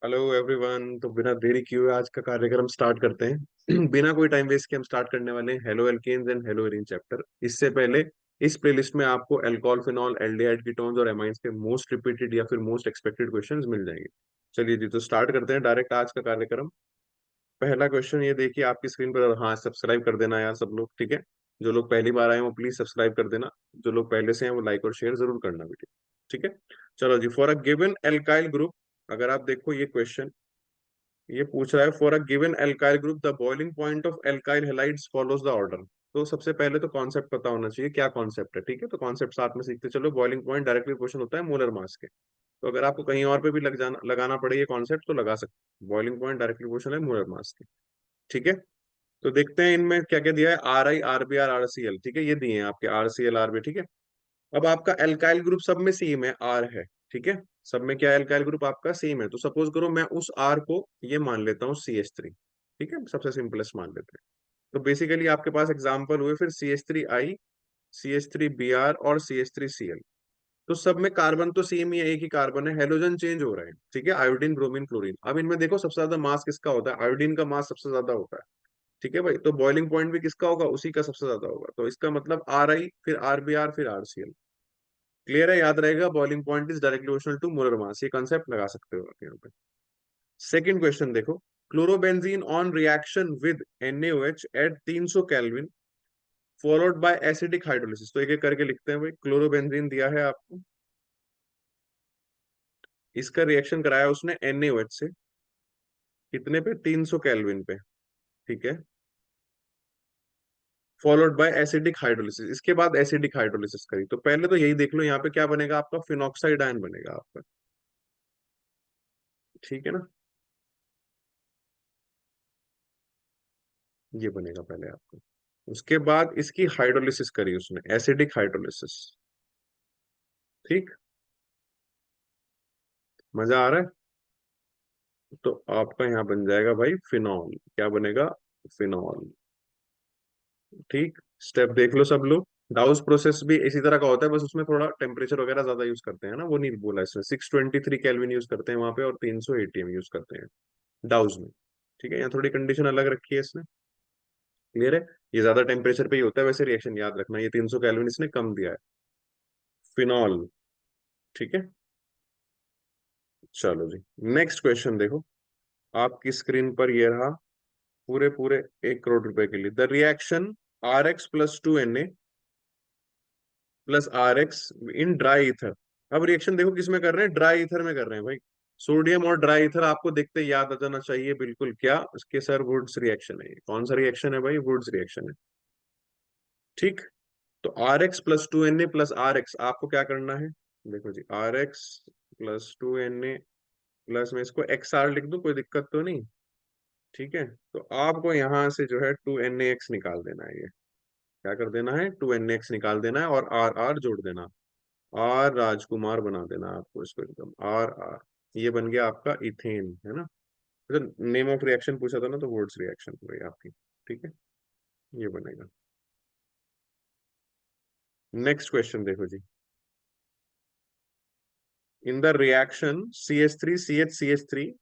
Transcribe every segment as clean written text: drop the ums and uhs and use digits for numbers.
Hello everyone. तो बिना देरी किए हुए आज का कार्यक्रम स्टार्ट करते हैं। बिना कोई टाइम वेस्ट के हम स्टार्ट करने वाले हैं haloalkanes and haloarenes chapter. इससे पहले इस प्लेलिस्ट में आपको अल्कोहल, फिनॉल, एल्डिहाइड कीटोन्स और एमाइंस के मोस्ट रिपीटेड या फिर मोस्ट एक्सपेक्टेड क्वेश्चंस मिल जाएंगे। चलिए जी, तो स्टार्ट करते हैं डायरेक्ट आज का कार्यक्रम। पहला क्वेश्चन ये देखिए आपकी स्क्रीन पर। हाँ, सब्सक्राइब कर देना यार सब लोग, ठीक है। जो लोग पहली बार आए हैं वो प्लीज सब्सक्राइब कर देना। जो लोग पहले से हैं वो लाइक और शेयर जरूर करना बेटे, ठीक है। चलो जी, for a given alkyl group, अगर आप देखो ये क्वेश्चन ये पूछ रहा है for a given alkyl group the boiling point of alkyl halides follows the order. तो सबसे पहले तो कॉन्सेप्ट पता होना चाहिए क्या कॉन्सेप्ट है, ठीक है। तो कॉन्सेप्ट साथ में सीखते चलो। बॉइलिंग पॉइंट डायरेक्टली क्वेश्चन होता है मोलर मास के। तो अगर आपको कहीं और पे भी लगाना पड़े ये कॉन्सेप्ट तो लगा सकते। बॉइलिंग पॉइंट डायरेक्टली क्वेश्चन है मोलर मास के, ठीक है। तो देखते हैं इनमें क्या क्या दिया है। R I, R B R, R C L, ठीक है। ये दिए हैं आपके R C L, R B, ठीक है। अब आपका एल्काइल ग्रुप सब में सेम है, आर है, ठीक है। सब में क्या है, एल्काइल ग्रुप आपका सेम है। तो सपोज करो मैं उस आर को ये मान लेता हूँ सी एच थ्री, ठीक है। सबसे सिंपलेस्ट मान लेते हैं। तो बेसिकली आपके पास एग्जाम्पल हुए फिर C H three I, C H three B R और C H three C L. तो सब में कार्बन तो सेम ही है, एक ही कार्बन है, हेलोजन चेंज हो रहा है, ठीक है। Iodine, bromine, chlorine. अब इनमें देखो सबसे ज्यादा मास किसका होता है, आयोडीन का मास सबसे ज्यादा होता है, ठीक है भाई। तो बॉइलिंग पॉइंट भी किसका होगा, उसी का सबसे ज्यादा होगा। तो इसका मतलब आर आई, फिर आर बी आर, फिर आर सी एल। क्लियर है, याद रहेगा। Boiling point is directly proportional to molar mass, ये कंसेप्ट लगा सकते हो आप यहाँ पे। सेकंड क्वेश्चन देखो, chlorobenzene on reaction with NaOH at 300 kelvin followed by acidic hydrolysis. तो एक एक करके लिखते हैं भाई। क्लोरोबेंजीन दिया है आपको, इसका रिएक्शन कराया उसने NaOH से, कितने पे, 300 केल्विन पे, ठीक है। फॉलोड बाय एसिडिक हाइड्रोलिसिस, इसके बाद एसिडिक हाइड्रोलिसिस करी। तो पहले तो यही देख लो यहाँ पे क्या बनेगा आपका, फिनॉक्साइड आयन बनेगा आपका, ठीक है ना। ये बनेगा पहले आपका। उसके बाद इसकी हाइड्रोलिसिस करी उसने, एसिडिक हाइड्रोलिसिस, ठीक। मजा आ रहा है। तो आपका यहाँ बन जाएगा भाई फिनॉल। क्या बनेगा, फिनॉल, ठीक। स्टेप देख लो सब लोग। डाउस प्रोसेस भी इसी तरह का होता है, बस उसमें थोड़ा टेम्परेचर वगैरह ज्यादा यूज करते हैं ना, वो नहीं बोला इसमें। 623 केल्विन यूज करते हैं वहां पे और 300 ATM यूज करते हैं डाउस में, ठीक है। यहाँ थोड़ी कंडीशन अलग रखी है इसने, क्लियर है। ये ज्यादा टेम्परेचर पे ही होता है वैसे रिएक्शन, याद रखना। ये 300 केल्विन इसने कम दिया है, फिनॉल, ठीक है। चलो जी, नेक्स्ट क्वेश्चन देखो। आपकी स्क्रीन पर ये रहा, पूरे पूरे 1 करोड़ रुपए के लिए। The reaction Rx+2Na plus RX in dry ether. अब रिएक्शन देखो किस में कर रहे हैं, ड्राई ईथर में कर रहे हैं भाई। सोडियम और ड्राई ईथर आपको देखते ही याद आ जाना चाहिए बिल्कुल। क्या उसके सर, वुड्स रिएक्शन है। कौन सा रिएक्शन है भाई, वुड्स रिएक्शन है, ठीक। तो Rx+2Na प्लस RX आपको क्या करना है, देखो जी। Rx+2Na प्लस में इसको XR लिख दूं, कोई दिक्कत तो नहीं, ठीक है। तो आपको यहां से जो है 2NaX निकाल देना है। ये क्या कर देना है, 2NaX निकाल देना है और आर आर जोड़ देना। आर राजकुमार बना देना आपको इसको एकदम, आर आर। ये बन गया आपका इथेन, है ना। तो नेम ऑफ रिएक्शन पूछा था ना, तो वुड्स रिएक्शन हुई आपकी, ठीक है। ये बनेगा। नेक्स्ट क्वेश्चन देखो जी। In the reaction CH3CH CH3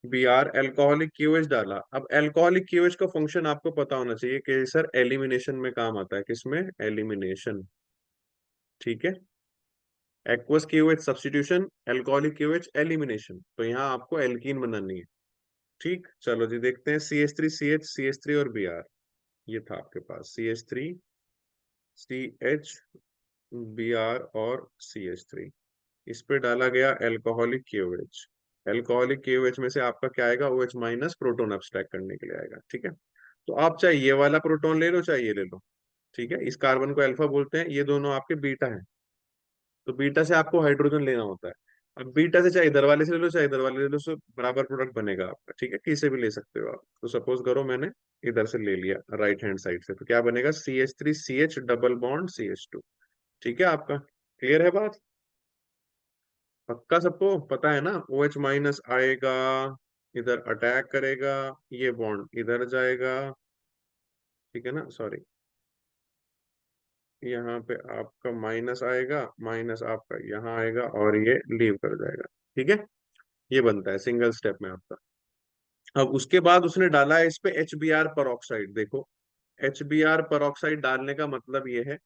Br alcoholic QH डाला। अब एल्कोहलिक क्यूएच का फंक्शन आपको पता होना चाहिए कि सर एलिमिनेशन में काम आता है, किसमें, एलिमिनेशन, ठीक है। Aqueous KOH substitution, alcoholic KOH elimination. तो यहाँ आपको एल्कीन बनानी है, ठीक। चलो जी, देखते हैं CH3CH CH3 और Br। ये था आपके पास CH3CH Br और CH3। इस पे डाला गया एल्कोहलिक KOH। एल्कोहलिक KOH में से आपका क्या आएगा, OH माइनस, प्रोटोन अब्स्ट्रैक्ट करने के लिए आएगा, ठीक है। तो आप चाहे ये वाला प्रोटोन ले लो चाहे ये ले लो, ठीक है। इस कार्बन को अल्फा बोलते हैं, ये दोनों आपके बीटा हैं। तो बीटा से आपको हाइड्रोजन लेना होता है। अब बीटा से चाहे इधर वाले से ले लो चाहे इधर वाले ले लो, सो बराबर प्रोडक्ट बनेगा आपका, ठीक है। किसी भी ले सकते हो आप। तो सपोज करो मैंने इधर से ले लिया राइट हैंड साइड से, तो क्या बनेगा, CH3CH डबल बॉन्ड CH2, ठीक है। आपका क्लियर है बात, पक्का सबको पता है ना। OH माइनस आएगा, इधर अटैक करेगा, ये बॉन्ड इधर जाएगा, ठीक है ना। सॉरी, यहाँ पे आपका माइनस आएगा, माइनस आपका यहाँ आएगा और ये लीव कर जाएगा, ठीक है। ये बनता है सिंगल स्टेप में आपका। अब उसके बाद उसने डाला है इस पे HBr परऑक्साइड। देखो, HBr परऑक्साइड डालने का मतलब ये है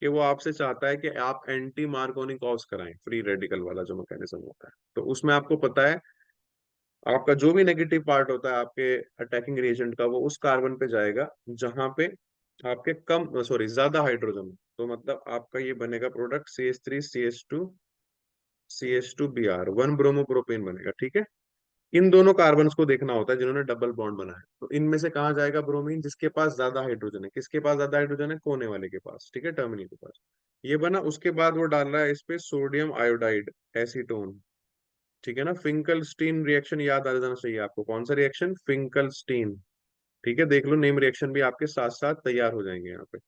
कि वो आपसे चाहता है कि आप एंटी मार्कोनी कॉज कराएं, फ्री रेडिकल वाला जो मैकेनिज्म होता है। तो उसमें आपको पता है आपका जो भी नेगेटिव पार्ट होता है आपके अटैकिंग रिएजेंट का, वो उस कार्बन पे जाएगा जहां पे आपके कम, सॉरी, ज्यादा हाइड्रोजन है। तो मतलब आपका ये बनेगा प्रोडक्ट CH3CH2 वन ब्रोमोप्रोपेन बनेगा, ठीक है। इन दोनों कार्बन्स को देखना होता है जिन्होंने डबल बॉन्ड बनाया। तो इनमें से कहाँ जाएगा ब्रोमीन? जिसके पास ज्यादा हाइड्रोजन है। किसके पास ज्यादा हाइड्रोजन है? कोने वाले के पास, ठीक है, टर्मिनल के पास। ये बना। उसके बाद वो डाल रहा है इस पे सोडियम आयोडाइड एसीटोन, ठीक है ना। फिंकलस्टीन रिएक्शन याद आ जाना चाहिए आपको। कौन सा रिएक्शन? फिंकलस्टीन, ठीक है। देख लो, नेम रिएक्शन भी आपके साथ साथ तैयार हो जाएंगे यहाँ पे।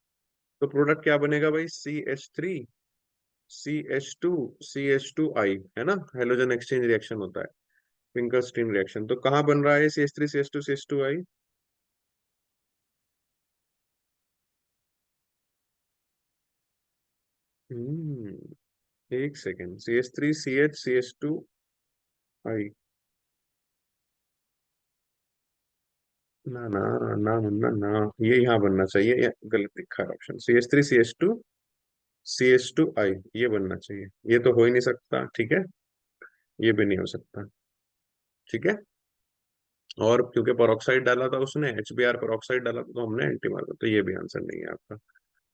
तो प्रोडक्ट क्या बनेगा भाई? CH3CH2CH2I, है ना। हेलोजन एक्सचेंज रिएक्शन होता है, फिंकलस्टीन रिएक्शन। तो कहाँ बन रहा है CH3CH2CH2I? एक सेकेंड, CH3CH CH2I। ना ना ना मुन्ना ना, ये यहाँ बनना चाहिए, ये गलत लिखा है ऑप्शन। CH3CH2CH2I ये बनना चाहिए। ये तो हो ही नहीं सकता, ठीक है। ये भी नहीं हो सकता, ठीक है। और क्योंकि पेरोक्साइड डाला था उसने, HBr पेरोक्साइड डाला था, तो हमने एंटी मार्कर, तो ये भी आंसर नहीं है आपका।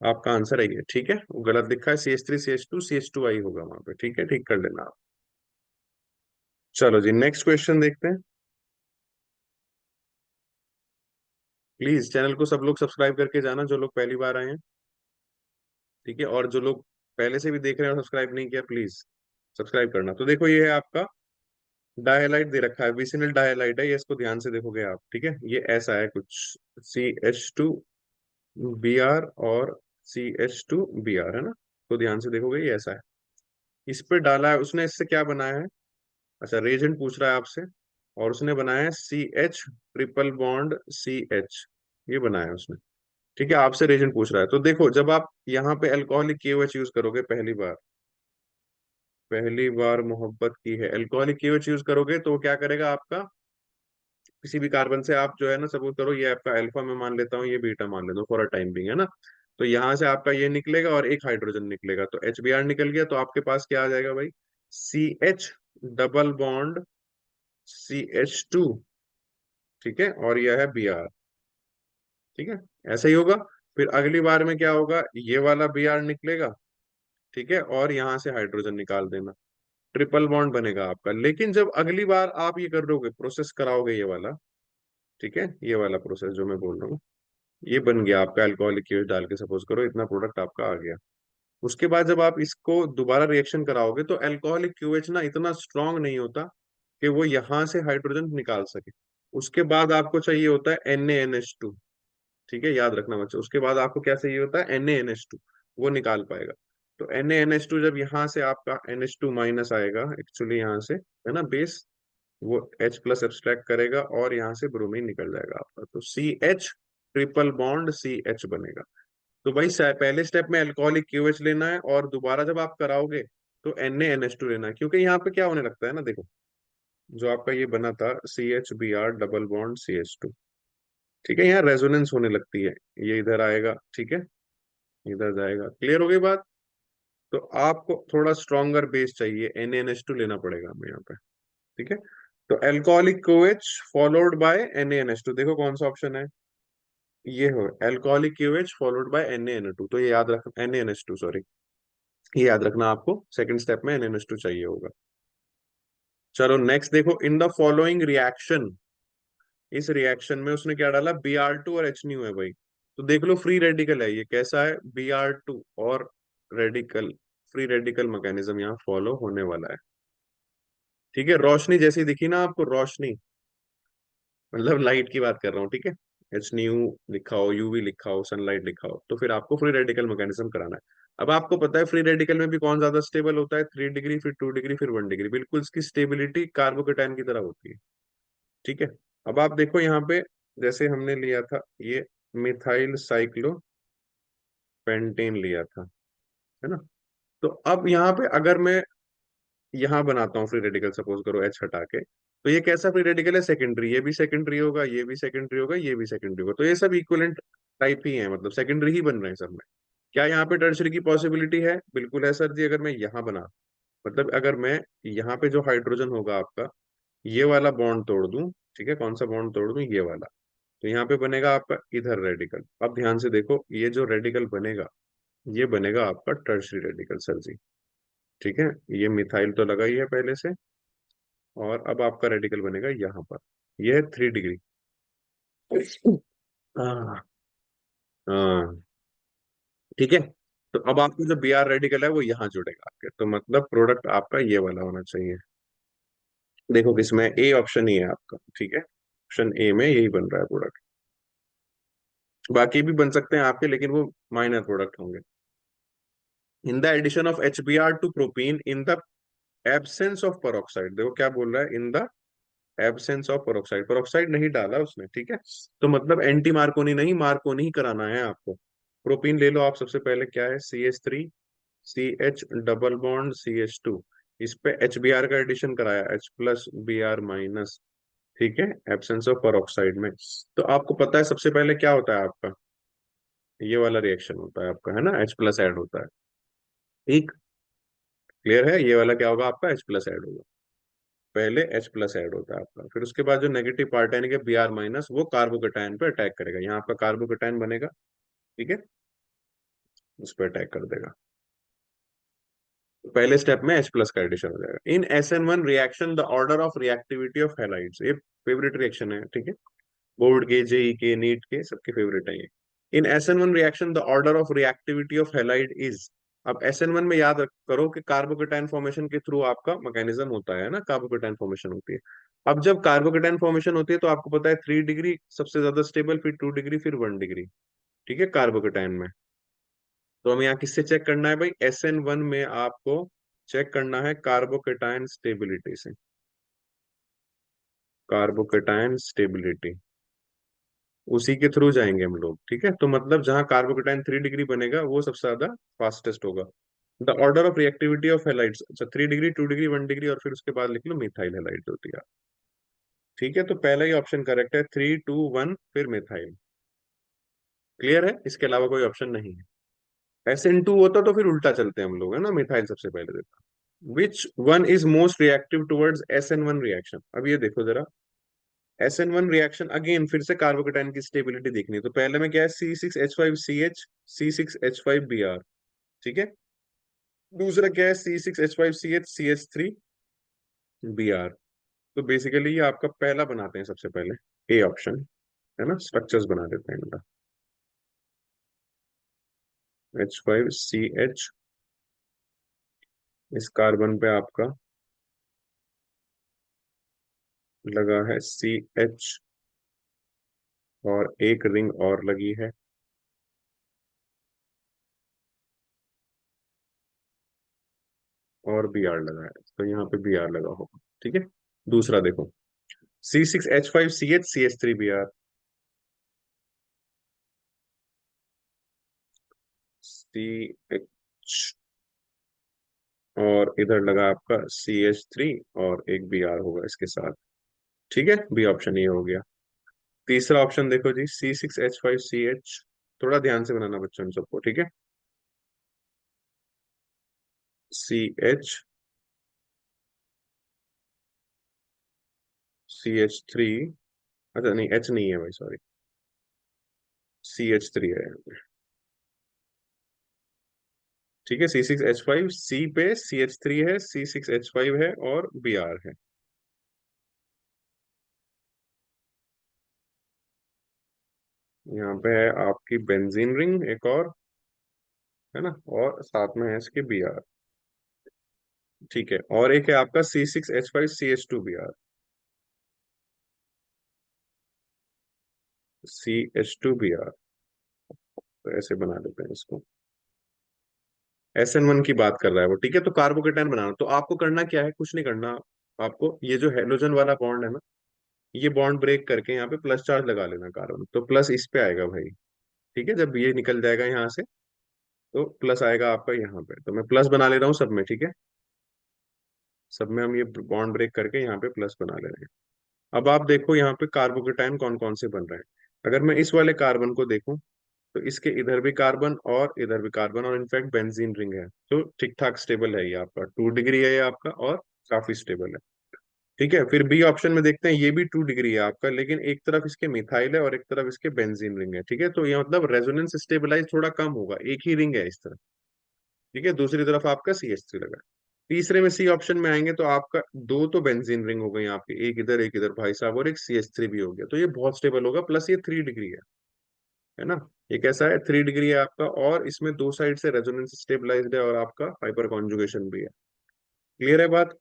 आपका आंसर है ये, ठीक है। वो गलत लिखा है, CH3CH2CH2I होगा वहां पे, ठीक है। ठीक कर लेना आप। चलो जी, नेक्स्ट क्वेश्चन देखते हैं। प्लीज चैनल को सब लोग सब्सक्राइब करके जाना, जो लोग पहली बार आए हैं, ठीक है। और जो लोग पहले से भी देख रहे हैं और सब्सक्राइब नहीं किया, प्लीज सब्सक्राइब करना। तो देखो, ये है आपका डायलाइट दे रखा है, विसिनल डायलाइट है ये। इसको ध्यान से देखोगे आप, ठीक है। ये ऐसा है कुछ, CH2Br और CH2Br, है ना। तो ध्यान से देखोगे ये ऐसा है। इस पे डाला है उसने, इससे क्या बनाया है? अच्छा, रेजेंट पूछ रहा है आपसे। और उसने बनाया है CH ट्रिपल बॉन्ड CH, ये बनाया है उसने, ठीक है। आपसे रेजेंट पूछ रहा है। तो देखो, जब आप यहाँ पे अल्कोहलिक KOH यूज करोगे पहली बार मोहब्बत की है, अल्कोहलिक KOH यूज करोगे, तो वो क्या करेगा आपका? किसी भी कार्बन से आप जो है ना, सपोज करो ये आपका अल्फा मैं मान लेता हूँ, ये बीटा मान लेता हूँ फॉर अ टाइम बिंग, है ना। तो यहाँ से आपका ये निकलेगा और एक हाइड्रोजन निकलेगा, तो HBr निकल गया। तो आपके पास क्या आ जाएगा भाई? CH डबल बॉन्ड CH2, ठीक है। और यह है Br, ठीक है। ऐसा ही होगा। फिर अगली बार में क्या होगा? ये वाला Br निकलेगा, ठीक है। और यहाँ से हाइड्रोजन निकाल देना, ट्रिपल बॉन्ड बनेगा आपका। लेकिन जब अगली बार आप ये कर दोगे, प्रोसेस कराओगे ये वाला, ठीक है, ये वाला प्रोसेस जो मैं बोल रहा हूँ, ये बन गया आपका अल्कोहलिक KOH डाल के, सपोज करो इतना प्रोडक्ट आपका आ गया। उसके बाद जब आप इसको दोबारा रिएक्शन कराओगे, तो अल्कोहलिक KOH ना इतना स्ट्रांग नहीं होता कि वो यहां से हाइड्रोजन निकाल सके। उसके बाद आपको चाहिए होता है NaNH2, ठीक है, याद रखना बच्चों। उसके बाद आपको क्या चाहिए होता है? NaNH2, वो निकाल पाएगा। तो NaNH2 जब यहाँ से आपका NH2- आएगा, एक्चुअली यहाँ से, है ना, बेस, वो H+ एब्स्ट्रैक्ट करेगा और यहाँ से ब्रोमीन निकल जाएगा आपका। तो CH ट्रिपल बॉन्ड CH बनेगा। तो भाई पहले स्टेप में अल्कोहलिक KOH लेना है, और दोबारा जब आप कराओगे तो NaNH2 लेना है। क्योंकि यहाँ पे क्या होने लगता है ना, देखो, जो आपका ये बना था CH Br double bond CH2, ठीक है, यहाँ रेजोनेंस होने लगती है। ये इधर आएगा, ठीक है, इधर जाएगा। क्लियर हो गई बात? तो आपको थोड़ा स्ट्रॉन्गर बेस चाहिए, NaNH2 लेना पड़ेगा हमें यहाँ पे, ठीक है। तो alcoholic KOH followed by NaNH2, देखो कौन सा ऑप्शन है? ये हो, alcoholic KOH followed by NaNO2। तो ये याद रख, NaNH2, सॉरी, ये याद रखना आपको। सेकंड स्टेप में NaNH2 चाहिए होगा। चलो नेक्स्ट देखो, इन द फॉलोइंग रिएक्शन, इस रिएक्शन में उसने क्या डाला? Br2 और HNu है भाई। तो देख लो, फ्री रेडिकल है ये। कैसा है? Br2 और रेडिकल, फ्री रेडिकल मैकेनिज्म यहाँ फॉलो होने वाला है, ठीक है। रोशनी जैसी दिखी ना आपको, रोशनी मतलब लाइट की बात कर रहा हूँ, ठीक है। HNu लिखा हो, UV लिखा हो, सनलाइट लिखा हो, तो फिर आपको फ्री रेडिकल मैकेनिज्म कराना है। अब आपको पता है फ्री रेडिकल में भी कौन ज्यादा स्टेबल होता है? 3 डिग्री, फिर 2 डिग्री, फिर 1 डिग्री। बिल्कुल इसकी स्टेबिलिटी कार्बोकेटाइन की तरह होती है, ठीक है। अब आप देखो यहाँ पे, जैसे हमने लिया था ये मिथाइल साइक्लोपेंटेन लिया था, है ना। तो अब यहाँ पे अगर मैं यहाँ बनाता हूँ फ्री रेडिकल, सपोज करो एच हटा के, तो ये कैसा फ्री रेडिकल है, सेकेंडरी, ये भी सेकेंडरी होगा, ये भी सेकेंडरी होगा, ये भी सेकेंडरी होगा, तो ये सब इक्विवेलेंट टाइप ही है, मतलब सेकेंडरी ही बन रहे हैं सब में। क्या यहाँ पे टर्शरी की पॉसिबिलिटी है? बिल्कुल है सर जी। अगर मैं यहाँ बना, मतलब अगर मैं यहाँ पे जो हाइड्रोजन होगा आपका, ये वाला बॉन्ड तोड़ दूं, ठीक है, कौन सा बॉन्ड तोड़ दूं, ये वाला, तो यहाँ पे बनेगा आपका इधर रेडिकल। अब ध्यान से देखो, ये जो रेडिकल बनेगा, ये बनेगा आपका टर्शरी रेडिकल सर जी। ठीक है, ये मिथाइल तो लगा ही है पहले से, और अब आपका रेडिकल बनेगा यहाँ पर, ये है 3 डिग्री। हाँ हाँ, ठीक है। तो अब आपको जो बी आर रेडिकल है वो यहाँ जुड़ेगा आपके, तो मतलब प्रोडक्ट आपका ये वाला होना चाहिए। देखो किसमें, ए ऑप्शन ही है आपका, ठीक है, ऑप्शन ए में यही बन रहा है प्रोडक्ट। बाकी भी बन सकते हैं आपके, लेकिन वो माइनर प्रोडक्ट होंगे। In the addition of H B R to propene in the absence of peroxide, देखो क्या बोल रहा है, in the absence of peroxide, peroxide नहीं डाला उसने, ठीक है। तो मतलब एंटी मार्कोनी नहीं, मार्कोनी ही कराना है आपको। प्रोपीन ले लो आप, सबसे पहले क्या है, CH3, CH double bond CH2, इस पे एच बी आर का एडिशन कराया, H+Br-, ठीक है, एब्सेंस ऑफ peroxide में। तो आपको पता है सबसे पहले क्या होता है आपका, ये वाला रिएक्शन होता है आपका, है ना, H+ ऐड होता है, ठीक, क्लियर है, ये वाला क्या होगा आपका, H+ ऐड होगा, पहले H+ ऐड होता है आपका, फिर उसके बाद जो नेगेटिव पार्ट है यानी कि Br-, वो कार्बोकेटायन पे अटैक करेगा, यहाँ आपका कार्बोकेटायन बनेगा, ठीक है, उस पर अटैक कर देगा। तो पहले स्टेप में H+ का एडिशन हो जाएगा। इन SN1 reaction the order of reactivity of halides, ये फेवरेट रिएक्शन है, ठीक है, बोर्ड के, जेई के, नीट के, सबके फेवरेट है ये। इन SN1 reaction the order of reactivity of halide is, अब SN1 में याद करो कि कार्बोकेटाइन फॉर्मेशन के थ्रू आपका मैकेनिज्म होता है ना, कार्बोकेटाइन फॉर्मेशन होती है। अब जब कार्बोकेटाइन फॉर्मेशन होती है तो आपको पता है 3 डिग्री सबसे ज्यादा स्टेबल, फिर 2 डिग्री, फिर 1 डिग्री, ठीक है, कार्बोकेटाइन में। तो हमें यहाँ किससे चेक करना है भाई, SN1 में आपको चेक करना है कार्बोकेटाइन स्टेबिलिटी से, कार्बोकेटाइन स्टेबिलिटी, उसी के थ्रू जाएंगे हम लोग, ठीक है। तो मतलब जहां कार्बोकेटाइन 3 डिग्री बनेगा वो सबसे ज्यादा फास्टेस्ट होगा। The order of reactivity of halides, अच्छा 3 डिग्री, 2 डिग्री, 1 डिग्री, और फिर उसके बाद लिख लो मिथाइल हेलाइड होती है, ठीक है। तो पहला ही ऑप्शन करेक्ट है, 3, 2, 1, फिर मिथाइल, क्लियर है, इसके अलावा कोई ऑप्शन नहीं है। SN2 होता तो फिर उल्टा चलते हैं हम लोग, है ना, मिथाइल सबसे पहले देता। Which one is most reactive towards SN1 reaction, अब ये देखो जरा, SN1 रिएक्शन अगेन फिर से कार्बोकेटाइन की स्टेबिलिटी देखनी है, तो पहले में क्या है, C6H5CH, C6H5Br, ठीक है। दूसरा क्या है, C6H5CH, CH3Br। तो बेसिकली ये आपका पहला बनाते हैं सबसे पहले, ए ऑप्शन, है ना, स्ट्रक्चर्स बना देते हैं इनका, H5CH, इस कार्बन पे आपका लगा है CH, और एक रिंग और लगी है, और Br लगा है, तो यहाँ पे Br लगा होगा, ठीक है। दूसरा देखो, C6H5CH, CH3Br, CH, और इधर लगा आपका CH3, और एक Br होगा इसके साथ, ठीक है, बी ऑप्शन ये हो गया। तीसरा ऑप्शन देखो जी, C6H5CH, थोड़ा ध्यान से बनाना बच्चों इन सबको, ठीक है, CH3, अच्छा नहीं, H नहीं है भाई, सॉरी, CH3 है, ठीक है। C6H5, C पे CH3 है, C6H5 है, और Br है। यहाँ पे है आपकी बेंजीन रिंग एक और, है ना, और साथ में है इसके Br, ठीक है, और एक है आपका C6H5CH2Br, CH2Br, तो ऐसे बना देते हैं इसको। SN1 की बात कर रहा है वो, ठीक है। तो कार्बोकेटाइन बनाना, तो आपको करना क्या है, कुछ नहीं करना, आपको ये जो हेलोजन वाला बॉन्ड है ना, ये बॉन्ड ब्रेक करके यहाँ पे प्लस चार्ज लगा लेना कार्बन, तो प्लस इस पे आएगा भाई, ठीक है। जब ये निकल जाएगा यहाँ से, तो प्लस आएगा आपका यहाँ पे, तो मैं प्लस बना ले रहा हूँ सब में, ठीक है। सब में हम ये बॉन्ड ब्रेक करके यहाँ पे प्लस बना ले रहे हैं। अब आप देखो यहाँ पे कार्बोकेटाइन कौन कौन से बन रहे हैं। अगर मैं इस वाले कार्बन को देखूं तो इसके इधर भी कार्बन और इधर भी कार्बन, और इनफैक्ट बेंजीन रिंग है, तो ठीक ठाक स्टेबल है ये आपका, 2 डिग्री है ये आपका, और काफी स्टेबल है। ठीक है, फिर बी ऑप्शन में देखते हैं, ये भी 2 डिग्री है आपका, लेकिन एक तरफ इसके मिथाइल है और एक तरफ इसके बेंजीन रिंग है। ठीक है, तो ये मतलब रेजोनेंस स्टेबलाइज थोड़ा कम होगा, एक ही रिंग है इस तरफ। ठीक है, दूसरी तरफ आपका CH3 लगा है। तीसरे में सी ऑप्शन में आएंगे तो आपका दो तो बेंजीन रिंग हो गई आपकी, एक इधर भाई साहब, और एक CH3 भी हो गया, तो ये बहुत स्टेबल होगा, प्लस ये 3 डिग्री है ना। ये कैसा है, 3 डिग्री है आपका, और इसमें दो साइड से रेजोनेंस स्टेबलाइज्ड है, और आपका हाइपर कॉन्जुगेशन भी है। क्लियर है बात।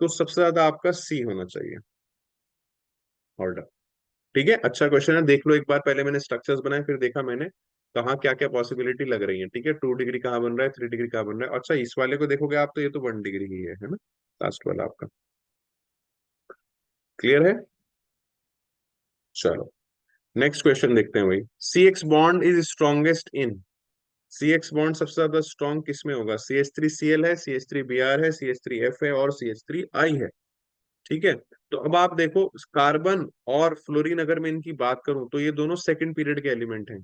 तो सबसे ज्यादा आपका सी होना चाहिए ऑर्डर। ठीक है, अच्छा क्वेश्चन है, देख लो एक बार। पहले मैंने स्ट्रक्चर्स बनाए, फिर देखा मैंने कहाँ क्या क्या पॉसिबिलिटी लग रही है। ठीक है, 2 डिग्री कहाँ बन रहा है, 3 डिग्री कहाँ बन रहा है। अच्छा, इस वाले को देखोगे आप तो ये तो 1 डिग्री ही है ना, लास्ट वाला आपका। क्लियर है। चलो नेक्स्ट क्वेश्चन देखते हैं भाई। CX bond is strongest in, CX bond सबसे ज्यादा स्ट्रॉन्ग किस में होगा? CH3Cl है, CH3Br है, CH3F है, और CH3I है। ठीक है, तो अब आप देखो, कार्बन और फ्लोरीन अगर मैं इनकी बात करूं तो ये दोनों सेकंड पीरियड के एलिमेंट हैं।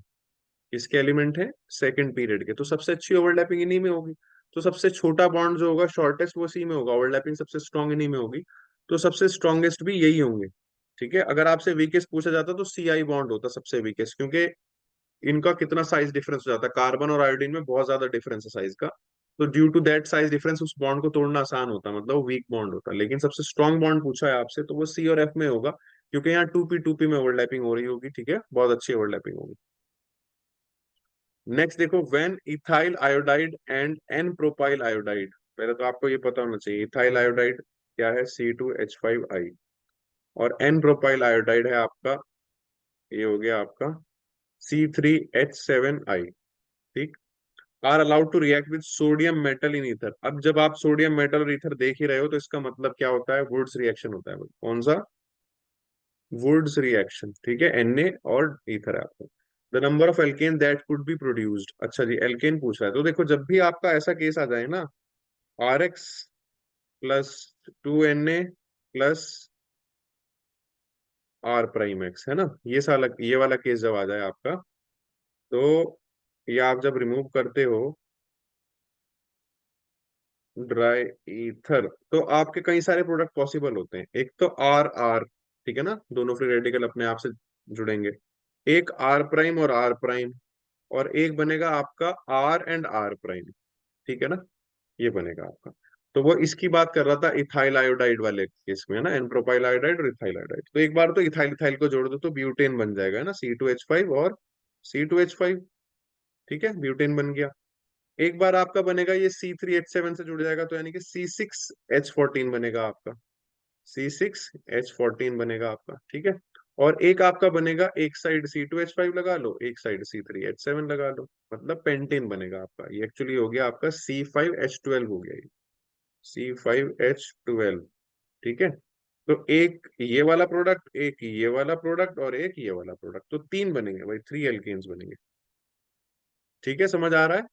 किसके एलिमेंट है? सेकंड पीरियड के, तो सबसे अच्छी ओवरलैपिंग इन्हीं में होगी। तो सबसे छोटा बॉन्ड जो होगा, शॉर्टेस्ट, वो सी में होगा, ओवरलैपिंग सबसे स्ट्रॉन्ग इन्हीं में होगी। तो सबसे स्ट्रॉन्गेस्ट भी यही होंगे। ठीक है, अगर आपसे वीकेस्ट पूछा जाता तो CI बॉन्ड होता सबसे वीकेस्ट, क्योंकि इनका कितना साइज डिफरेंस हो जाता है, कार्बन और आयोडीन में बहुत ज्यादा डिफरेंस है साइज का। तो due to that size difference उस बॉन्ड को तोड़ना आसान होता है, मतलब वीक बॉन्ड होता है। लेकिन सबसे स्ट्रॉन्ग बॉन्ड पूछा है आपसे तो वो C और F में होगा, क्योंकि यहाँ 2p 2p में ओवरलैपिंग हो रही होगी। ठीक है, बहुत अच्छी ओवरलैपिंग होगी। नेक्स्ट देखो, when ethyl iodide and n propyl iodide, पहले तो आपको ये पता होना चाहिए इथाइल आयोडाइड क्या है, C2H5I, और एन प्रोपाइल आयोडाइड है आपका, ये हो गया आपका C3H7I। ठीक, are allowed to react with sodium metal in ether. अब जब आप सोडियम मेटल और ईथर देख ही रहे हो तो इसका मतलब क्या होता है, वुड्स रिएक्शन होता है। कौन सा? Wurtz reaction. ठीक है, Na और ईथर है आपको। The number of alkene that could be produced, अच्छा जी एल्केन पूछ रहा है, तो देखो जब भी आपका ऐसा केस आ जाए ना, RX+2Na+R प्राइम एक्स, है ना, ये साला ये वाला केस जब आ जाए आपका, तो ये आप जब रिमूव करते हो ड्राई ईथर, तो आपके कई सारे प्रोडक्ट पॉसिबल होते हैं। एक तो आर आर, ठीक है ना, दोनों फ्री रेडिकल अपने आप से जुड़ेंगे। एक आर प्राइम और आर प्राइम, और एक बनेगा आपका आर एंड आर प्राइम। ठीक है ना, ये बनेगा आपका। तो वो इसकी बात कर रहा था इथाइल आयोडाइड वाले केस में, है ना, एन प्रोपाइल आयोडाइड और इथाइल आयोडाइड। तो एक बार तो इथाइल इथाइल को जोड़ दो तो ब्यूटेन बन जाएगा, है ना, C2H5 और C2H5। ठीक है, ब्यूटेन बन गया। एक बार आपका बनेगा ये C3H7 से जुड़ जाएगा, तो यानी कि C6H14 बनेगा आपका, C6H14 बनेगा आपका। ठीक है, और एक आपका बनेगा, एक साइड C2H5 लगा लो, एक साइड C3H7 लगा लो, मतलब पेंटेन बनेगा आपका। ये एक्चुअली हो गया आपका C5H12 हो गया ये, C5H12। ठीक है, तो एक ये वाला प्रोडक्ट, एक ये वाला प्रोडक्ट, और एक ये वाला प्रोडक्ट, तो तीन बनेंगे भाई, 3 एल्केन्स बनेंगे। ठीक है, समझ आ रहा है।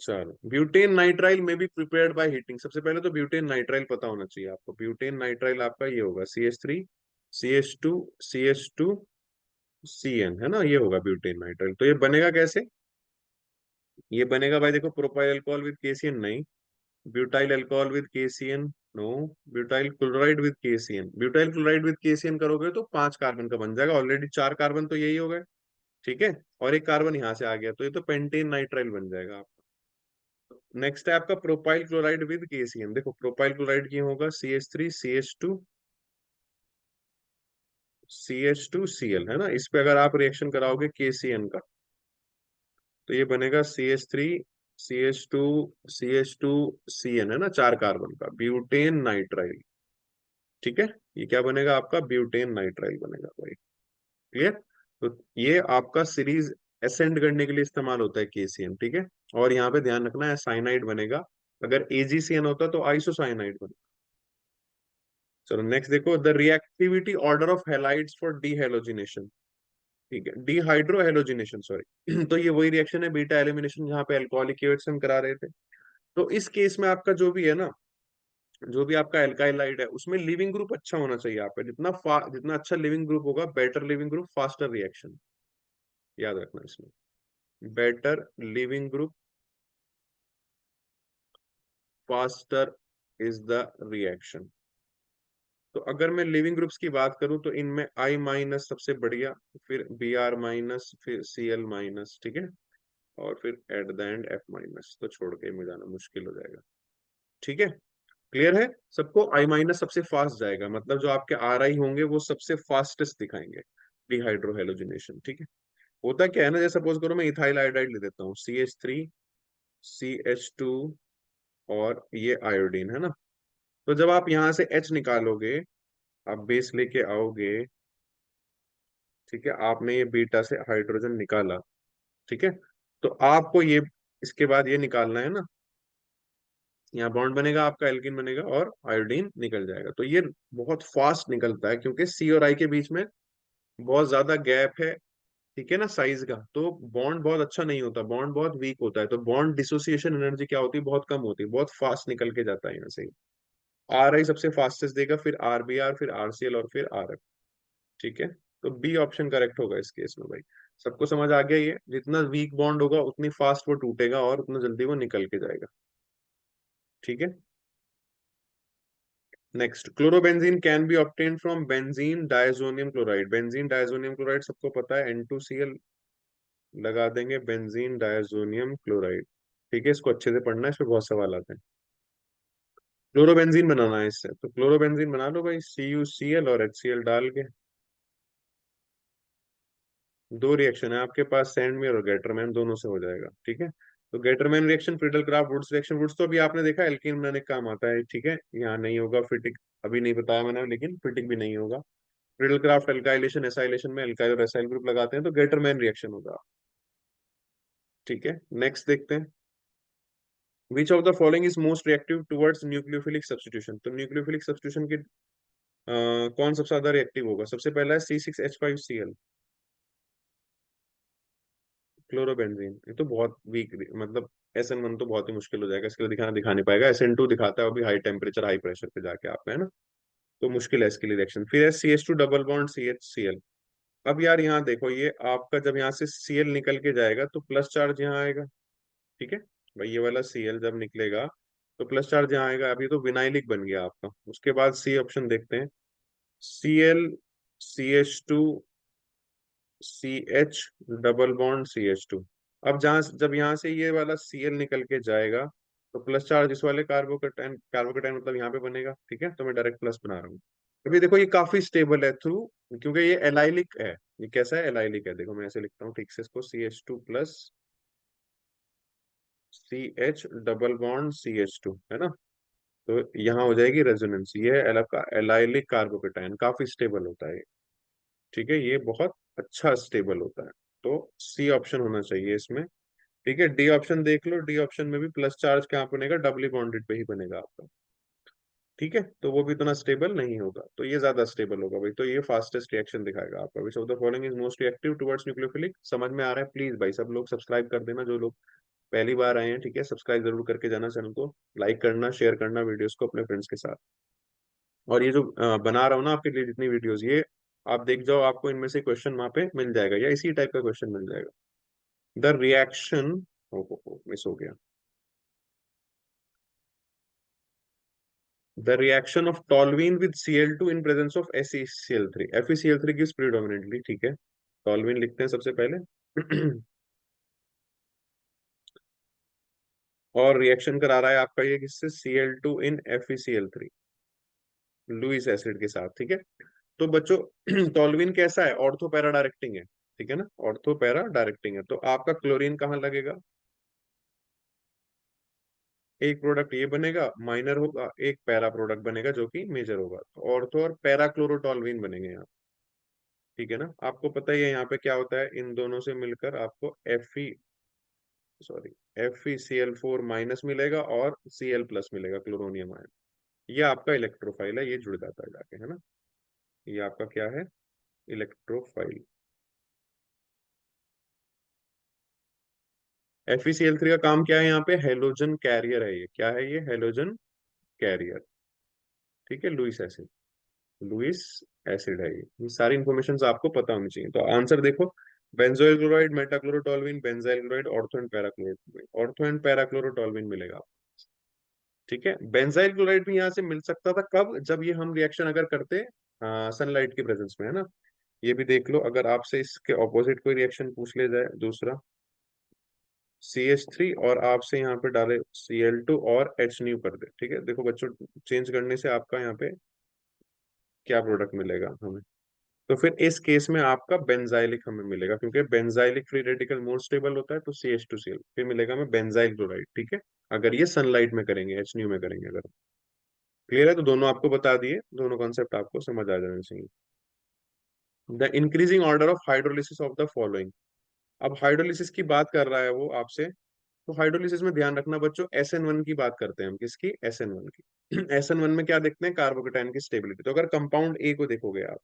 चलो, ब्यूटेन नाइट्राइल में बी प्रिपेयर्ड बाय हीटिंग। सबसे पहले तो ब्यूटेन नाइट्राइल पता होना चाहिए आपको। ब्यूटेन नाइट्राइल आपका ये होगा CH3CH2CN, है ना, ये होगा ब्यूटेन नाइट्राइल। तो ये बनेगा कैसे? ये बनेगा भाई देखो, प्रोपाइल अल्कोहल विद KCN नहीं, butyl alcohol with KCN no, butyl chloride with KCN। Butyl chloride with KCN करोगे तो 5 कार्बन का बन जाएगा, ऑलरेडी 4 कार्बन तो यही हो गए। ठीक है, और एक कार्बन यहाँ से आ गया, तो ये तो पेंटेन नाइट्राइल बन जाएगा। नेक्स्ट है आपका प्रोपाइल क्लोराइड विद KCN। देखो प्रोपाइल क्लोराइड की होगा CH3CH2CH2Cl, है ना, इस पे अगर आप रिएक्शन कराओगे KCN का, तो ये बनेगा CH3CH2CH2CN, है ना, 4 कार्बन का ब्यूटेन नाइट्राइल। ठीक है, ये क्या बनेगा आपका? ब्यूटेन नाइट्राइल बनेगा भाई। क्लियर। तो ये आपका सीरीज असेंड करने के लिए इस्तेमाल होता है KCN। ठीक है, और यहाँ पे ध्यान रखना है साइनाइड बनेगा, अगर AgCN होता तो आइसोसाइनाइड बनेगा। चलो नेक्स्ट देखो, the reactivity order of halides for dehalogenation. ठीक है, डिहाइड्रो हेलोजिनेशन, सॉरी। तो ये वही रिएक्शन है बीटा एलिमिनेशन, जहाँ पे अल्कोहलिक एसिड से हम करा रहे थे। तो इस केस में आपका जो भी है ना, जो भी आपका एल्काइलाइड है उसमें लिविंग ग्रुप अच्छा होना चाहिए। आपका जितना अच्छा लिविंग ग्रुप होगा, better leaving group, faster reaction, याद रखना इसमें। Better leaving group, faster is the reaction. तो अगर मैं लिविंग ग्रुप्स की बात करूं तो इनमें आई माइनस सबसे बढ़िया, फिर बी आर माइनस, फिर सी एल माइनस, ठीक है, और फिर at the end F minus. तो छोड़ के में जाना मुश्किल हो जाएगा। ठीक है, क्लियर है सबको? आई माइनस सबसे फास्ट जाएगा, मतलब जो आपके आर आई होंगे वो सबसे फास्टेस्ट दिखाएंगे डिहाइड्रोहेलोजिनेशन। ठीक है, होता क्या है ना, जैसे सपोज करो मैं इथाइल आयोडाइड ले देता हूँ, CH3, CH2, और ये आयोडीन है ना। तो जब आप यहां से H निकालोगे, आप बेस लेके आओगे, ठीक है, आपने ये बीटा से हाइड्रोजन निकाला, ठीक है, तो आपको ये इसके बाद ये निकालना है ना, यहाँ बॉन्ड बनेगा, आपका एल्कीन बनेगा और आयोडीन निकल जाएगा। तो ये बहुत फास्ट निकलता है क्योंकि सी और आई के बीच में बहुत ज्यादा गैप है, ठीक है ना, साइज का। तो बॉन्ड बहुत अच्छा नहीं होता, बॉन्ड बहुत वीक होता है, तो बॉन्ड डिसोसिएशन एनर्जी क्या होती है, बहुत कम होती है, बहुत फास्ट निकल के जाता है यहाँ से। आर आई सबसे फास्टेस्ट देगा, फिर आर बी आर, फिर आर सी एल, और फिर आर एफ। ठीक है, तो बी ऑप्शन करेक्ट होगा इस केस में भाई। सबको समझ आ गया? ये जितना वीक बॉन्ड होगा उतनी फास्ट वो टूटेगा और उतना जल्दी वो निकल के जाएगा। ठीक है, next, chlorobenzene can be obtain from benzene diazonium chloride. Benzene diazonium chloride सबको पता है, N2Cl लगा देंगे, बेंजीन डायजोनियम क्लोराइड। ठीक है, इसको अच्छे से पढ़ना है, इस पे बहुत सवाल आते हैं। क्लोरोबेंजीन बनाना है इससे, तो क्लोरोबेंजीन बना लो भाई, CuCl और HCl डाल के। दो रिएक्शन है आपके पास, सैंडमेयर और गेटरमैन, दोनों से हो जाएगा। ठीक है, तो Gattermann reaction, Friedel Crafts Wurtz reaction, Wurtz तो अभी आपने देखा एल्कीन बनाने का काम आता है। ठीक है, यहाँ नहीं होगा फिटिक, अभी नहीं बताया मैंने, लेकिन फिटिक भी नहीं होगा। फ्रीडल क्राफ्ट एल्काइलेशन एसाइलेशन में एल्काइल और एसाइल ग्रुप लगाते हैं, तो गेटरमैन रिएक्शन होगा। ठीक है, नेक्स्ट देखते हैं, which of the following is most reactive towards nucleophilic substitution. तो न्यूक्लियोफिलिक सब्स्टिट्यूशन के कौन सबसे ज्यादा रिएक्टिव होगा? सबसे पहला है C6H5Cl, क्लोरोबेंजीन। ये तो बहुत वीक, मतलब SN1 तो बहुत ही मुश्किल हो जाएगा, इसके लिए दिखा नहीं पाएगा। SN2 दिखाता है, वो भी हाई टेम्परेचर हाई प्रेशर पे जाके आप, है ना, तो मुश्किल है इसके लिए रिएक्शन। फिर है CH2 डबल बॉन्ड CHCl। अब यार यहाँ देखो, ये आपका जब यहाँ से Cl निकल के जाएगा तो प्लस चार्ज यहाँ आएगा। ठीक है भाई, ये वाला Cl जब निकलेगा तो प्लस चार्ज यहाँ आएगा। अभी तो विनाइलिक बन गया आपका। उसके बाद सी ऑप्शन देखते हैं, CL, CH2, CH double bond CH2। अब जहां जब यहाँ से ये वाला Cl निकल के जाएगा तो प्लस चार्ज इस वाले कार्बोकेटाइन, कार्बोकेटाइन मतलब यहाँ पे बनेगा। ठीक है, तो मैं डायरेक्ट प्लस बना रहा हूँ। अभी देखो ये काफी स्टेबल है थ्रू, क्योंकि ये एलाइलिक है। ये कैसा है? एलाइलिक है। देखो मैं ऐसे लिखता हूँ ठीक से इसको, CH2 plus CH double bond CH2, है ना। तो यहाँ हो जाएगी रेजोनेंस। ये है आपका एलाइलिक कार्बोकेटाइन, काफी स्टेबल होता है ये। ठीक है, ये बहुत अच्छा स्टेबल होता है, तो सी ऑप्शन होना चाहिए इसमें। ठीक है, डी ऑप्शन देख लो, डी ऑप्शन में भी प्लस चार्ज कहाँ बनेगा? डबली बॉन्डेड पे ही बनेगा आपका। ठीक है, तो वो भी इतना स्टेबल नहीं होगा, तो ये ज्यादा स्टेबल होगा भाई। तो ये फास्टेस्ट रिएक्शन दिखाएगा आपका। Which of the following is most reactive towards nucleophilic. समझ में आ रहा है? प्लीज भाई सब लोग सब्सक्राइब कर देना, जो लोग पहली बार आए हैं। ठीक है, सब्सक्राइब जरूर करके जाना चैनल को, लाइक करना, शेयर करना वीडियोस को अपने फ्रेंड्स के साथ। और ये जो बना रहा हूँ ना आपके लिए जितनी वीडियोस, ये आप देख जाओ, आपको इनमें से क्वेश्चन वहां पे मिल जाएगा, या इसी टाइप का क्वेश्चन मिल जाएगा। द रिएक्शन, हो मिस हो गया, the reaction of toluene with Cl2 in presence of FeCl3। FeCl3 gives predominantly, ठीक है, टॉल्यूइन लिखते हैं सबसे पहले। और रिएक्शन करा रहा है आपका ये किससे? Cl2 इन FeCl3, लुईस एसिड के साथ। ठीक है, तो बच्चों टॉल्यूइन कैसा है? ऑर्थो पैरा डायरेक्टिंग है, ठीक है ना, ऑर्थो पैरा डायरेक्टिंग है। तो आपका क्लोरीन कहाँ लगेगा? एक प्रोडक्ट ये बनेगा, माइनर होगा, एक पैरा प्रोडक्ट बनेगा जो कि मेजर होगा, तो ऑर्थो और पैरा क्लोरोटॉल्यूइन बनेंगे यहाँ। ठीक है ना, आपको पता ही है यहाँ पे क्या होता है, इन दोनों से मिलकर आपको FeCl4 माइनस मिलेगा और Cl प्लस मिलेगा, क्लोरोनियम आयन। ये आपका इलेक्ट्रोफाइल है, ये जुड़ जाता है जाके, है ना। ये आपका क्या है? इलेक्ट्रोफाइल। FeCl3 का काम क्या है यहाँ पे, हेलोजन कैरियर है ये, क्या है ये, हेलोजन कैरियर। ठीक है, लुईस एसिड, लुईस एसिड है ये सारी इंफॉर्मेशन आपको पता होनी चाहिए। तो आंसर देखो, benzoyl chloride, metachlorotoluene, benzyl chloride, ortho and parachlorotoluene, ortho and parachlorotoluene मिलेगा। ठीक है, बेंजाइल क्लोराइड भी यहाँ से मिल सकता था, कब, जब ये हम रिएक्शन अगर करते सनलाइट की प्रेजेंस में, है ना। ये भी देख लो, अगर आपसे इसके ऑपोजिट कोई रिएक्शन पूछ ले जाए दूसरा, CH3 और आपसे यहाँ पे डाले Cl2 और H न्यू कर दे, ठीक है, देखो बच्चों, चेंज करने से आपका यहाँ पे क्या प्रोडक्ट मिलेगा हमें। तो फिर इस केस में आपका बेंजाइलिक हमें मिलेगा, क्योंकि benzylic free radical more stable होता है, तो CH2Cl फिर मिलेगा हमें बेंजाइल क्लोराइड। ठीक है, अगर ये सनलाइट में करेंगे, H न्यू में करेंगे अगर। क्लियर है, तो दोनों आपको बता दिए, दोनों कॉन्सेप्ट आपको समझ आ जाने चाहिए। The increasing order of hydrolysis of the following. अब हाइड्रोलिसिस की बात कर रहा है वो आपसे, तो हाइड्रोलिसिस में ध्यान रखना बच्चों, SN1 की बात करते हैं हम, किसकी, SN1 की। SN1 में क्या देखते हैं, कार्बोकेटाइन की स्टेबिलिटी। तो अगर कंपाउंड ए को देखोगे आप,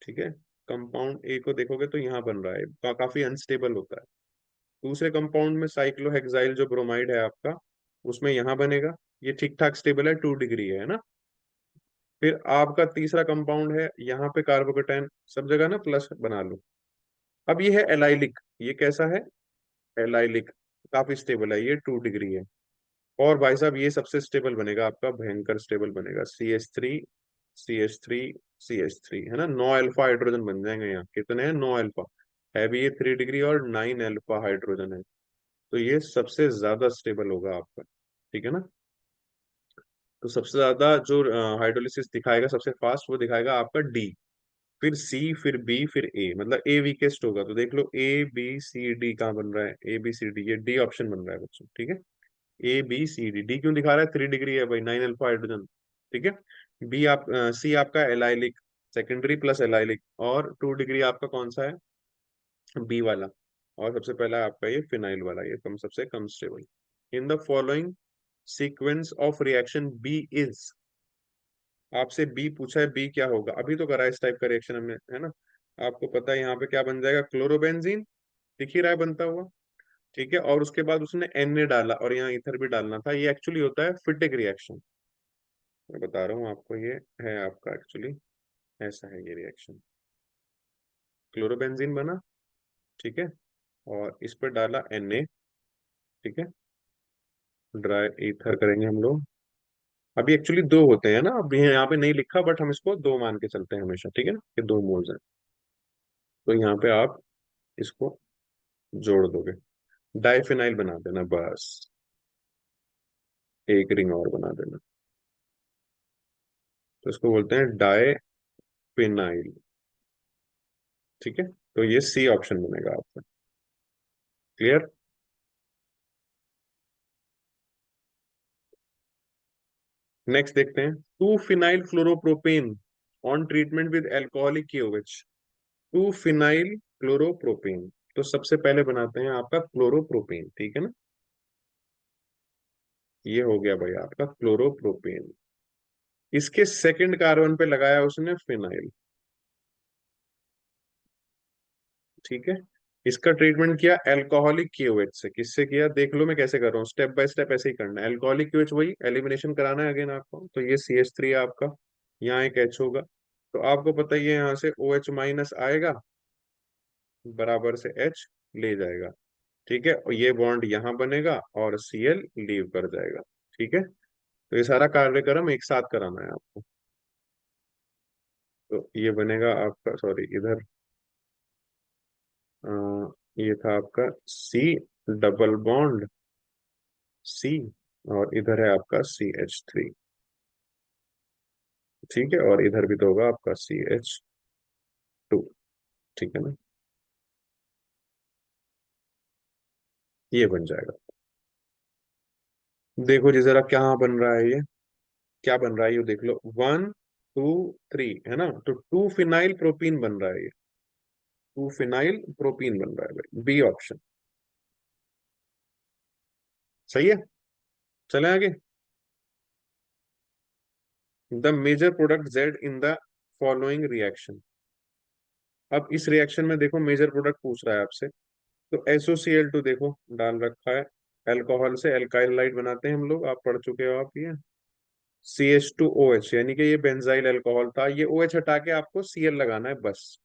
ठीक है, कंपाउंड ए को देखोगे तो यहाँ बन रहा है, काफी अनस्टेबल होता है। दूसरे कंपाउंड में साइक्लोहेक्साइल जो ब्रोमाइड है आपका, उसमें यहाँ बनेगा, ये ठीक ठाक स्टेबल है, 2 डिग्री है ना। फिर आपका तीसरा कंपाउंड है, यहाँ पे कार्बोकेटाइन सब जगह ना प्लस बना लो। अब ये है एलाइलिक, ये कैसा है, एलाइलिक, काफी स्टेबल है, ये 2 डिग्री है। और भाई साहब ये सबसे स्टेबल बनेगा आपका, भयंकर स्टेबल बनेगा, CH3, CH3 है ना, 9 अल्फा हाइड्रोजन बन जाएंगे यहाँ, कितने हैं, 9 अल्फा। है भी ये 3 डिग्री और 9 अल्फा हाइड्रोजन है, तो ये सबसे ज्यादा स्टेबल होगा आपका। ठीक है ना। तो सबसे ज्यादा जो हाइड्रोलिसिस दिखाएगा सबसे फास्ट, वो दिखाएगा आपका डी, फिर सी, फिर बी, फिर ए, मतलब ए वीकेस्ट होगा। तो देख लो ABCD कहाँ बन रहा है, ABCD, ये डी ऑप्शन बन रहा है बच्चों। ठीक है, ABCD, डी क्यों दिखा रहा है, 3 डिग्री है भाई, 9 अल्फा हाइड्रोजन। ठीक है, बी आप सी आपका एलाइलिक, सेकेंडरी प्लस एलाइलिक, और 2 डिग्री आपका कौन सा है, बी वाला। और सबसे पहला आपका ये फिनाइल वाला, ये कम, सबसे कम stable. In the following sequence of reaction B is, आपसे बी पूछा है, बी क्या होगा, अभी तो करा है इस टाइप का रिएक्शन हमने, है ना। आपको पता है यहाँ पे क्या बन जाएगा, क्लोरोबेंजीन, दिख ही रहा है बनता हुआ। ठीक है, और उसके बाद उसने Na डाला और यहाँ ईथर भी डालना था, ये एक्चुअली होता है फिटिक रिएक्शन। मैं बता रहा हूँ आपको, ये है आपका एक्चुअली, ऐसा है ये रिएक्शन। क्लोरोबेंजीन बना, ठीक है, और इस पर डाला Na। ठीक है, ड्राई ईथर करेंगे हम लोग। अभी एक्चुअली दो होते हैं ना, अभी यहाँ पे नहीं लिखा, बट हम इसको दो मान के चलते हैं हमेशा, ठीक है ना, कि 2 मोल्स हैं। तो यहाँ पे आप इसको जोड़ दोगे, डाइफिनाइल बना देना बस, एक रिंग और बना देना, तो इसको बोलते हैं डाइफिनाइल। ठीक है, तो ये सी ऑप्शन बनेगा आपका। क्लियर। नेक्स्ट देखते हैं, 2 phenyl fluoropropane on treatment with alcoholic KOH। 2 phenyl chloropropane, तो सबसे पहले बनाते हैं आपका क्लोरोप्रोपेन, ठीक है ना। ये हो गया भाई आपका क्लोरोप्रोपेन, इसके सेकंड कार्बन पे लगाया उसने फिनाइल। ठीक है, इसका ट्रीटमेंट किया एल्कोहलिक KOH से, किससे किया, देख लो मैं कैसे कर रहा हूँ, स्टेप बाय स्टेप ऐसे ही करना है। एल्कोहलिक KOH वही एलिमिनेशन कराना है अगेन आपको, तो ये CH3 है आपका, यहाँ एक H होगा, तो आपको पता ही है यहाँ से OH माइनस आएगा, बराबर से H ले जाएगा। ठीक है, और ये बॉन्ड यहाँ बनेगा और Cl लीव कर जाएगा। ठीक है, तो ये सारा कार्यक्रम एक साथ कराना है आपको। तो ये बनेगा आपका, सॉरी इधर, अ, ये था आपका C डबल बॉन्ड C, और इधर है आपका CH3। ठीक है, और इधर भी तो होगा आपका CH2। ठीक है ना, ये बन जाएगा। देखो जी जरा क्या बन रहा है ये, क्या बन रहा है ये देख लो, 1 2 3 है ना, तो 2 फिनाइल प्रोपीन बन रहा है ये, 2 फिनाइल प्रोपीन बन रहा है भाई, बी ऑप्शन सही है। चलें आगे, the major product Z in the following reaction. अब इस रिएक्शन में देखो मेजर प्रोडक्ट पूछ रहा है आपसे, तो SOCl2 देखो डाल रखा है, अल्कोहल से एल्काइल हाइड बनाते हैं हम लोग, आप पढ़ चुके हो आप ये। CH2OH, यानी कि ये बेंजाइल अल्कोहल था, ये OH हटा के आपको Cl लगाना है बस,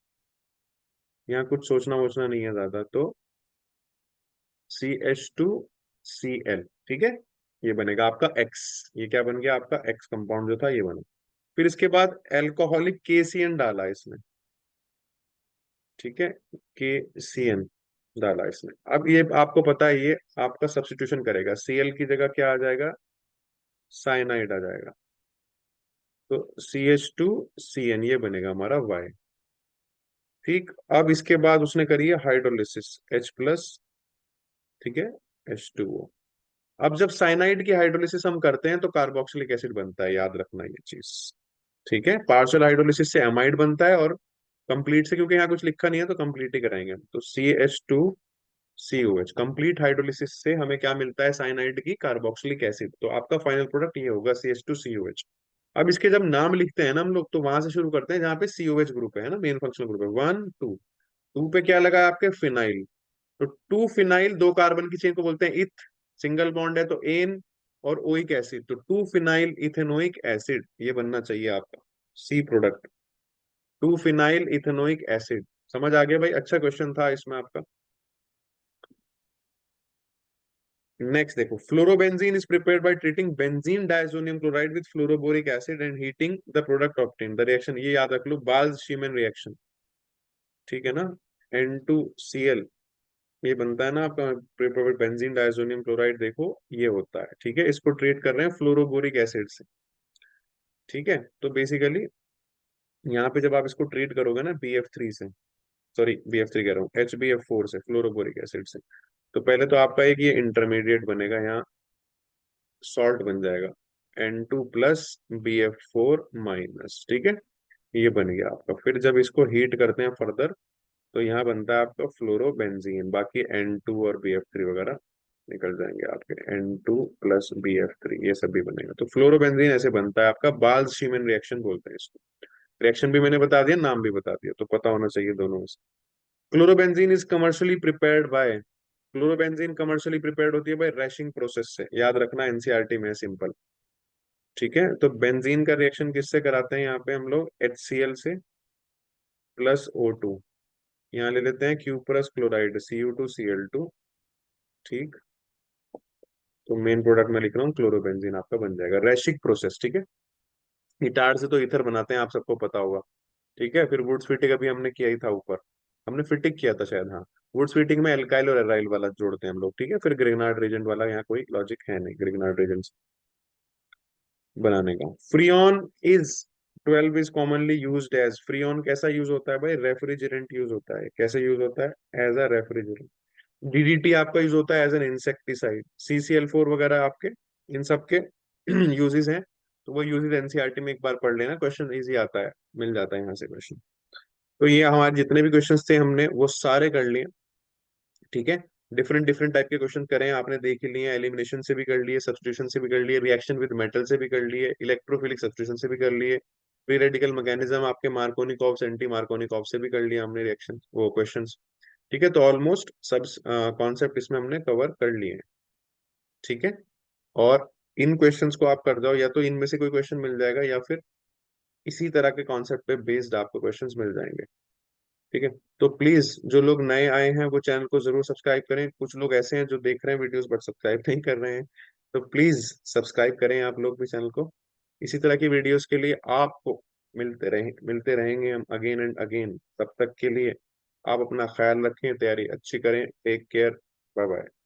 यहाँ कुछ सोचना वोचना नहीं है ज्यादा। तो CH2Cl, ठीक है, ये बनेगा आपका X। ये क्या बन गया आपका X कंपाउंड जो था ये बना। फिर इसके बाद एल्कोहलिक KCN डाला इसमें, ठीक है, KCN डाला इसमें। अब ये आपको पता है ये आपका सब्स्टिट्यूशन करेगा, Cl की जगह क्या आ जाएगा, साइनाइड आ जाएगा। तो CH2CN ये बनेगा हमारा Y। ठीक, अब इसके बाद उसने करी है हाइड्रोलिसिस, H+, ठीक है, H2O। अब जब साइनाइड की हाइड्रोलिसिस हम करते हैं तो कार्बोक्सिलिक एसिड बनता है, याद रखना ये चीज। ठीक है, पार्शियल हाइड्रोलिसिस से एमाइड बनता है, और कंप्लीट से क्योंकि यहाँ कुछ लिखा नहीं है तो कंप्लीट ही कराएंगे हम। तो CH2COH, कंप्लीट हाइड्रोलिसिस से हमें क्या मिलता है, साइनाइड की कार्बोक्सिलिक एसिड। तो आपका फाइनल प्रोडक्ट ये होगा CH2COH। अब इसके जब नाम लिखते हैं ना हम लोग, तो वहां से शुरू करते हैं जहाँ पे COH ग्रुप है ना, मेन फंक्शनल ग्रुप है, 1 2। टू पे क्या लगा है आपके, फिनाइल। तो 2 फिनाइल, 2 कार्बन की चेन को बोलते हैं इथ, सिंगल बॉन्ड है तो एन, और ओइक एसिड, तो 2 फिनाइल इथेनोइक एसिड ये बनना चाहिए आपका सी प्रोडक्ट, 2 फिनाइल इथेनोइक एसिड। समझ आ गया भाई, अच्छा क्वेश्चन था इसमें आपका। नेक्स्ट देखो, fluorobenzene is prepared by treating benzene diazonium chloride with fluoroboric acid and heating the product obtain. The reaction ये याद रख लो, बाल्स शीमन रिएक्शन, ठीक है ना। N2Cl ये बनता है ना आपका बेंजीन डायजोनियम क्लोराइड, देखो ये होता है, ठीक है, इसको ट्रीट कर रहे हैं फ्लोरोबोरिक एसिड से। ठीक है, तो बेसिकली यहाँ पे जब आप इसको ट्रीट करोगे ना BF3 से, सॉरी BF3 कह रहा हूँ, HBF4 से, फ्लोरोबोरिक एसिड से, तो पहले तो आपका एक ये इंटरमीडिएट बनेगा यहाँ, सॉल्ट बन जाएगा, N2+BF4-, ठीक है, ये बन गया आपका। फिर जब इसको हीट करते हैं फर्दर, तो यहाँ बनता है आपका फ्लोरोबेंजीन, बाकी N2 और BF3 वगैरह निकल जाएंगे आपके, N2+BF3 ये सब भी बनेगा। तो फ्लोरोबेंजीन ऐसे बनता है आपका, बाल्स शीमन रिएक्शन बोलते हैं इसको। रिएक्शन भी मैंने बता दिया, नाम भी बता दिया, तो पता होना चाहिए दोनों में से। Chlorobenzene is commercially prepared by, chlorobenzene commercially prepared होती है बाय रैशिंग प्रोसेस से, याद रखना, एनसीईआरटी में सिंपल। ठीक है, तो बेंजीन का रिएक्शन किससे कराते हैं यहाँ पे हम लोग, HCl से प्लस O2, यहाँ ले लेते हैं क्यूप्रस क्लोराइड Cu2Cl2, ठीक। तो मेन प्रोडक्ट में लिख रहा हूँ क्लोरोबेंजीन आपका बन जाएगा, रैशिक प्रोसेस, ठीक है। इटार से तो ईथर बनाते हैं, आप सबको पता होगा। ठीक है, फिर वुड्स फिटिंग अभी हमने किया ही था ऊपर, हमने फिटिंग किया था शायद, हाँ। वुड्स फिटिंग में एल्काइल और एराइल वाला जोड़ते हैं हम लोग, ठीक है। फिर ग्रिग्नार्ड रेजेंट वाला यहाँ कोई लॉजिक है नहीं, ग्रिग्नार्ड रेजेंट बनाने का। Freon is 12 is commonly used as, Freon कैसा यूज होता है भाई, रेफ्रिजरेंट यूज होता है। कैसे यूज होता है, एज अ रेफ्रिजरेंट। DDT आपका यूज होता है एज एन इंसेक्टिसाइड, CCl4 वगैरह आपके, इन सब के यूजेस हैं। तो वो यूजेस एनसीईआरटी में एक बार पढ़ लेना, क्वेश्चन इजी आता है, मिल जाता है यहाँ से क्वेश्चन। तो ये हमारे जितने भी क्वेश्चंस थे हमने वो सारे कर लिए, ठीक है। डिफरेंट डिफरेंट टाइप के क्वेश्चन करें, आपने देख ही लिए, एलिमिनेशन से भी कर लिए, सब्स्टिट्यूशन से भी कर लिए, रिएक्शन विद मेटल से भी कर लिए, इलेक्ट्रोफिलिक सब्स्टिट्यूशन से भी कर लिए, फ्री रेडिकल मैकेनिज्म आपके मार्कोनिकॉव्स एंटी मार्कोनिकॉव से भी कर लिया हमने रिएक्शन वो क्वेश्चंस। ठीक है, तो ऑलमोस्ट सब कॉन्सेप्ट इसमें हमने कवर कर लिए हैं, ठीक है। और इन क्वेश्चंस को आप कर जाओ, या तो इनमें से कोई क्वेश्चन मिल जाएगा, या फिर इसी तरह के कॉन्सेप्ट पे बेस्ड आपको क्वेश्चंस मिल जाएंगे, ठीक है। तो प्लीज जो लोग नए आए हैं वो चैनल को जरूर सब्सक्राइब करें, कुछ लोग ऐसे हैं जो देख रहे हैं वीडियोस बट सब्सक्राइब नहीं कर रहे हैं, तो प्लीज सब्सक्राइब करें आप लोग भी चैनल को। इसी तरह की वीडियोस के लिए आपको मिलते रहेंगे हम अगेन एंड अगेन। तब तक के लिए आप अपना ख्याल रखें, तैयारी अच्छी करें, टेक केयर, बाय बाय।